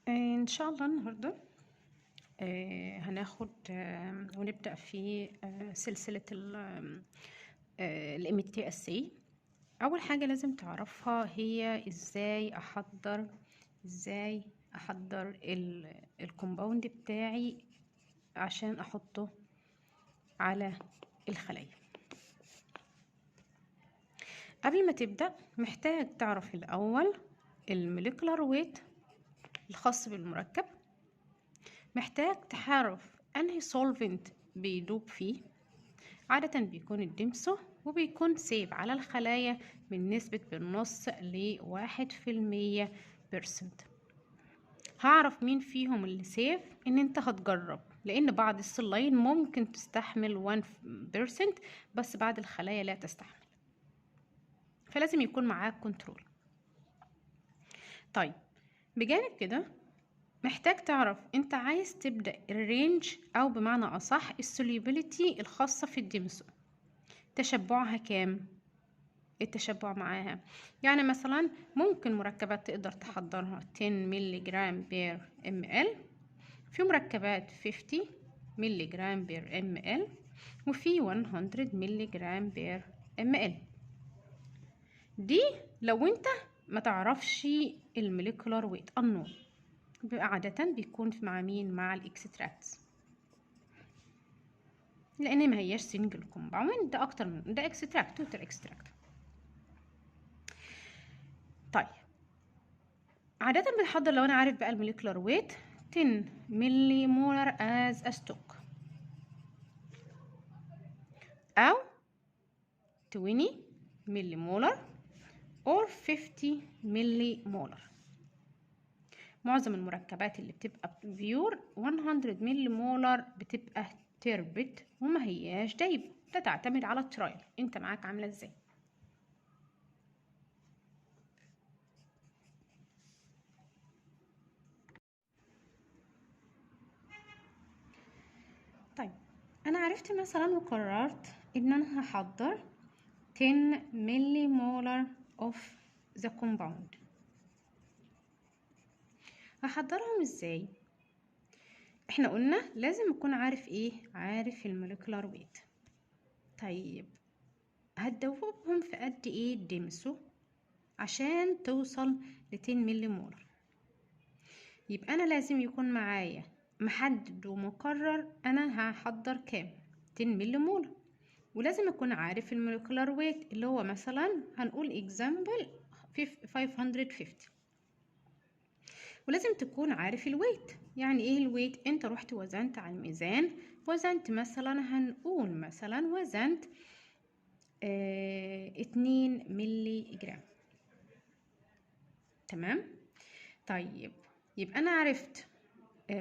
ان شاء الله النهارده هناخد ونبدأ في سلسلة ال MTSA. اول حاجة لازم تعرفها هي ازاي احضر الكومباوند بتاعي عشان احطه على الخلايا. قبل ما تبدأ محتاج تعرف الاول الموليكولار ويت الخاص بالمركب، محتاج تعرف انهي سولفنت بيدوب فيه، عادة بيكون الدمسو وبيكون سيف على الخلايا من نسبة بالنص ل1%. هعرف مين فيهم اللي سيف ان انت هتجرب، لان بعض الصلاين ممكن تستحمل 1% بس بعض الخلايا لا تستحمل، فلازم يكون معاك كنترول. طيب بجانب كده محتاج تعرف انت عايز تبدأ الرينج او بمعنى اصح السوليبيليتي الخاصة في الدمسو، تشبعها كام؟ التشبع معاها يعني مثلا ممكن مركبات تقدر تحضرها 10 ملي جرام بير ml، في مركبات 50 ملي جرام بير ml، وفي 100 ملي جرام بير ml. دي لو انت ما تعرفش الموليكولار ويت unknown، عادة بيكون مع مين؟ مع الاكستراكتس، لان ما هياش سنجل كومباوند، ده اكتر من ده اكستراكت توتال اكستراكت. طيب عادة بنحضر لو انا عارف بقى الموليكولار ويت 10 ملي مولر از ستوك او 20 ملي مولر or 50 ملي مولر. معظم المركبات اللي بتبقى بيور 100 ملي مولر بتبقى تربت وما هياش دايب، ده تعتمد على الترايل انت معاك عامله ازاي. طيب انا عرفت مثلا وقررت ان انا هحضر 10 ملي مولر of the compound. هحضرهم ازاي؟ احنا قلنا لازم اكون عارف ايه؟ عارف الموليكولار ويت. طيب هتدوبهم في قد ايه الدمسو عشان توصل ل 10 ملي مولر؟ يبقى انا لازم يكون معايا محدد ومقرر انا هحضر كام 10 ملي مولر، ولازم اكون عارف الموليكولار ويت اللي هو مثلا هنقول اكزامبل 550، ولازم تكون عارف الويت. يعني ايه الويت؟ انت رحت وزنت على الميزان، وزنت مثلا هنقول مثلا وزنت 2 ملي جرام، تمام. طيب يبقى انا عرفت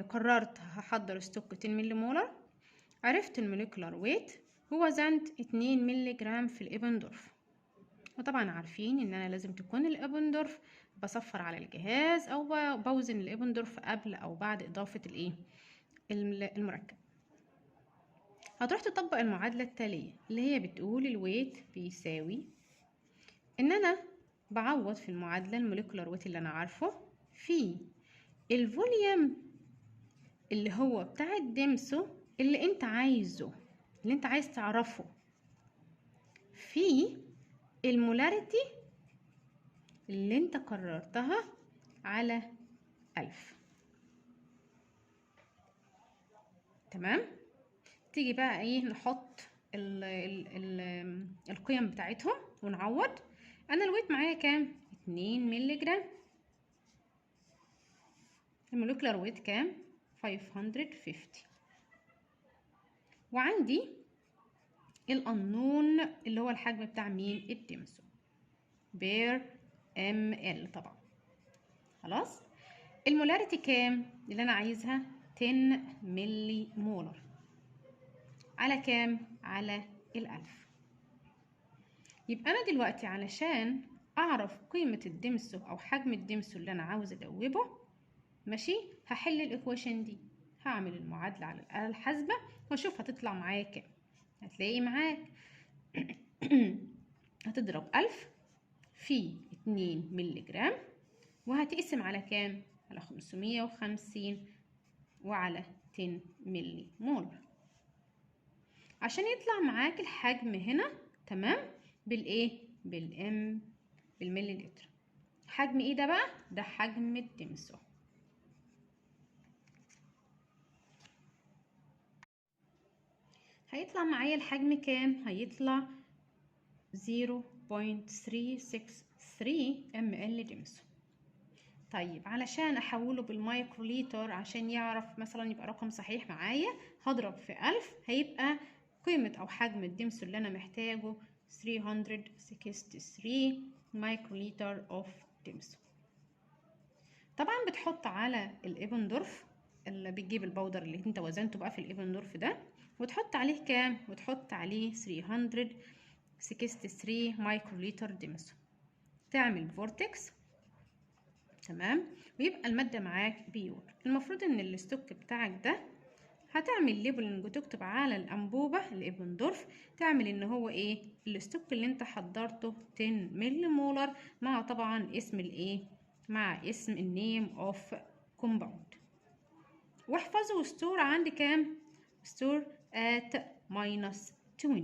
قررت هحضر ستوك 10 ملي مولر، عرفت الموليكولار ويت ووزنت 2 ملي جرام في الابندورف. وطبعا عارفين ان انا لازم تكون الابندورف بصفر على الجهاز او بوزن الابندورف قبل او بعد اضافة الايه المركب. هتروح تطبق المعادلة التالية اللي هي بتقول الويت بيساوي ان انا بعوض في المعادلة الموليكولار ويت اللي انا عارفه في الفوليوم اللي هو بتاع الدمسو اللي انت عايزه، اللي انت عايز تعرفه، في المولاريتي اللي انت قررتها على 1000. تمام. تيجي بقى ايه نحط القيم بتاعتهم ونعوض. انا الويت معايا كام؟ 2 ملي جرام، الموليكولار ويت كام؟ 550، وعندي القانون اللي هو الحجم بتاع مين؟ الدمسو بير ml طبعا. خلاص المولاريتي كام اللي انا عايزها؟ 10 ملي مولر على كام؟ على 1000. يبقى انا دلوقتي علشان اعرف قيمة الدمسو او حجم الدمسو اللي انا عاوزة ادوبه، ماشي، هحل الايكويشن دي، هعمل المعادلة على الآلة الحاسبة واشوف هتطلع معايا كام. هتلاقي معاك هتضرب 1000 في 2 ملي جرام وهتقسم على كام؟ على 550 وعلى 10 ملي مولر. عشان يطلع معاك الحجم هنا تمام بالايه؟ بالملي لتر. حجم ايه ده بقى؟ ده حجم الدمسو. هيطلع معايا الحجم كام؟ هيطلع 0.363 ml دمسو. طيب علشان احوله بالمايكروليتر عشان يعرف مثلا يبقى رقم صحيح معايا، هضرب في 1000، هيبقى قيمة او حجم الدمسو اللي انا محتاجه 363 مايكروليتر اوف دمسو. طبعا بتحط على الابندورف اللي بتجيب البودر اللي انت وزنته بقى في الابندورف ده، وتحط عليه كام؟ وتحط عليه 363 مايكروليتر دمسو. تعمل فورتكس تمام، ويبقى المادة معاك بيور. المفروض ان الستوك بتاعك ده هتعمل ليبلنج وتكتب على الانبوبة الابندورف، تعمل ان هو ايه؟ الستوك اللي انت حضرته 10 ملي مولر، مع طبعا اسم الايه؟ مع اسم النيم اوف كومباوند. واحفظه وستور عندي كام؟ ستور at -20.